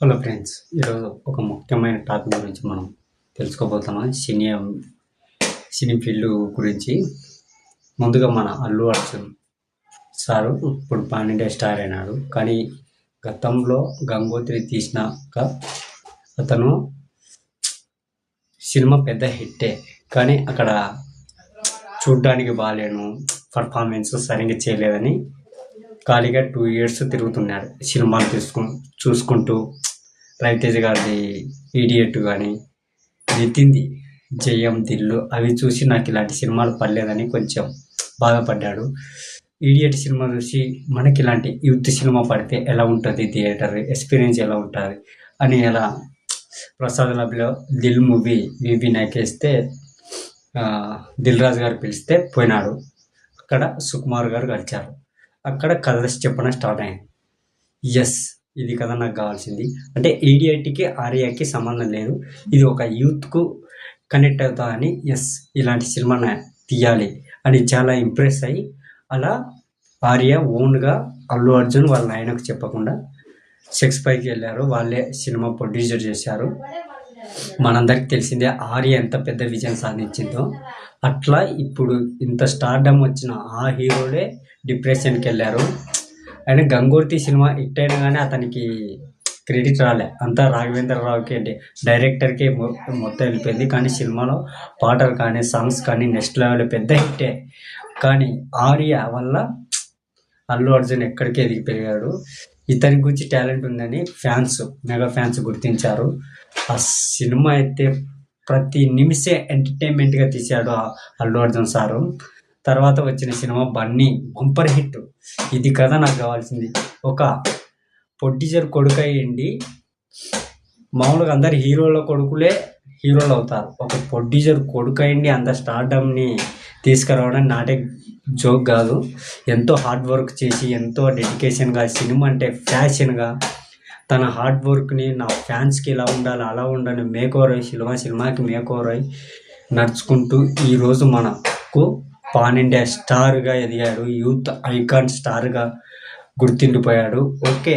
Hello friends, ఈరోజు ఒక ముఖ్యమైన టాపిక్ గురించి మనం తెలుసుకోబోతున్నాం. సినీ ఫీల్డ్ గురించి. ముందుగా మన అల్లు అర్జున్ సారు ఇప్పుడు పాన్ ఇండియా స్టార్ అయినాడు. కానీ గతంలో గంగోత్రి తీసినాక అతను సినిమా పెద్ద హిట్టే, కానీ అక్కడ చూడ్డానికి బాగాలేను, పర్ఫార్మెన్స్ సరిగ్గా చేయలేదని ఖాళీగా 2 years తిరుగుతున్నాడు సినిమాలు చూసుకుంటూ. రవితేజ గారిది ఈడియట్ కానీ, నితిన్ది జయం, దిల్లు అవి చూసి నాకు ఇలాంటి సినిమాలు పడలేదని కొంచెం బాధపడ్డాడు. ఈడియట్ సినిమా చూసి మనకి ఇలాంటి యూత్ సినిమా పడితే ఎలా ఉంటుంది, థియేటర్ ఎక్స్పీరియన్స్ ఎలా ఉంటుంది అని ఎలా ప్రసాద్ ల్యాబ్లో దిల్ మూవీ వివి నాకేస్తే దిల్ రాజు గారు పిలిస్తే పోయినాడు. అక్కడ సుకుమార్ గారు కలిచారు. అక్కడ కథ చెప్పడం స్టార్ట్ అయింది. ఎస్, ఇది కదా నాకు కావాల్సింది. అంటే ఈడియట్కి ఆర్యాకి సంబంధం లేదు, ఇది ఒక యూత్కు కనెక్ట్ అవుతా అని, ఎస్ ఇలాంటి సినిమా తీయాలి అని చాలా ఇంప్రెస్ అయ్యి, అలా ఆర్య ఓన్గా అల్లు అర్జున్ వాళ్ళ నాయనకు చెప్పకుండా సెక్స్ పైకి వెళ్ళారు. వాళ్ళే సినిమా ప్రొడ్యూసర్ చేశారు. మనందరికి తెలిసిందే ఆర్య ఎంత పెద్ద విజయం సాధించిందో. అట్లా ఇప్పుడు ఇంత స్టార్డమ్ వచ్చిన ఆ హీరోలే డిప్రెషన్కి వెళ్ళారు. ఆయన గంగోత్రి సినిమా హిట్ అయినా కానీ అతనికి క్రెడిట్ రాలే, అంతా రాఘవేంద్రరావుకి డైరెక్టర్కి మొత్తం వెళ్ళిపోయింది. కానీ సినిమాలో పాటలు కానీ సాంగ్స్ కానీ నెక్స్ట్ లెవెల్ పెద్ద హిట్టే. కానీ ఆర్య వల్ల అల్లు అర్జున్ ఎక్కడికి ఎదిగి పెరిగాడు. ఇతని గురించి టాలెంట్ ఉందని మెగా ఫ్యాన్స్ గుర్తించారు. ఆ సినిమా అయితే ప్రతి నిమిషే ఎంటర్టైన్మెంట్గా తీశాడు అల్లు అర్జున్ సారు. తర్వాత వచ్చిన సినిమా బన్నీ బంపర్ హిట్. ఇది కదా నాకు కావాల్సింది. ఒక ప్రొడ్యూసర్ కొడుకు అయ్యండి, మామూలుగా అందరు హీరోల కొడుకులే హీరోలు అవుతారు. ఒక ప్రొడ్యూసర్ కొడుకు అయ్యండి అంత స్టార్డమ్ని తీసుకురావడం నాటే జోక్ కాదు. ఎంతో హార్డ్ వర్క్ చేసి, ఎంతో డెడికేషన్గా, సినిమా అంటే ఫ్యాషన్గా తన హార్డ్ వర్క్ని నా ఫ్యాన్స్కి ఇలా ఉండాలి అలా ఉండాలి మేక్ ఓవర్ అయ్యి సినిమాకి మేక్ ఓవర్ అయ్యి నడుచుకుంటూ ఈరోజు మనకు పాన్ ఇండియా స్టార్గా ఎదిగాడు. యూత్ ఐకాన్ స్టార్గా గుర్తిండిపోయాడు. ఓకే,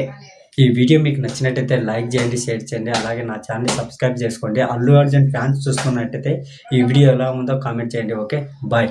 ఈ వీడియో మీకు నచ్చినట్టయితే లైక్ చేయండి, షేర్ చేయండి, అలాగే నా ఛానల్ సబ్స్క్రైబ్ చేసుకోండి. అల్లు అర్జున్ ఫ్యాన్స్ చూస్తున్నట్టయితే ఈ వీడియో ఎలా ఉందో కామెంట్ చేయండి. Okay, bye.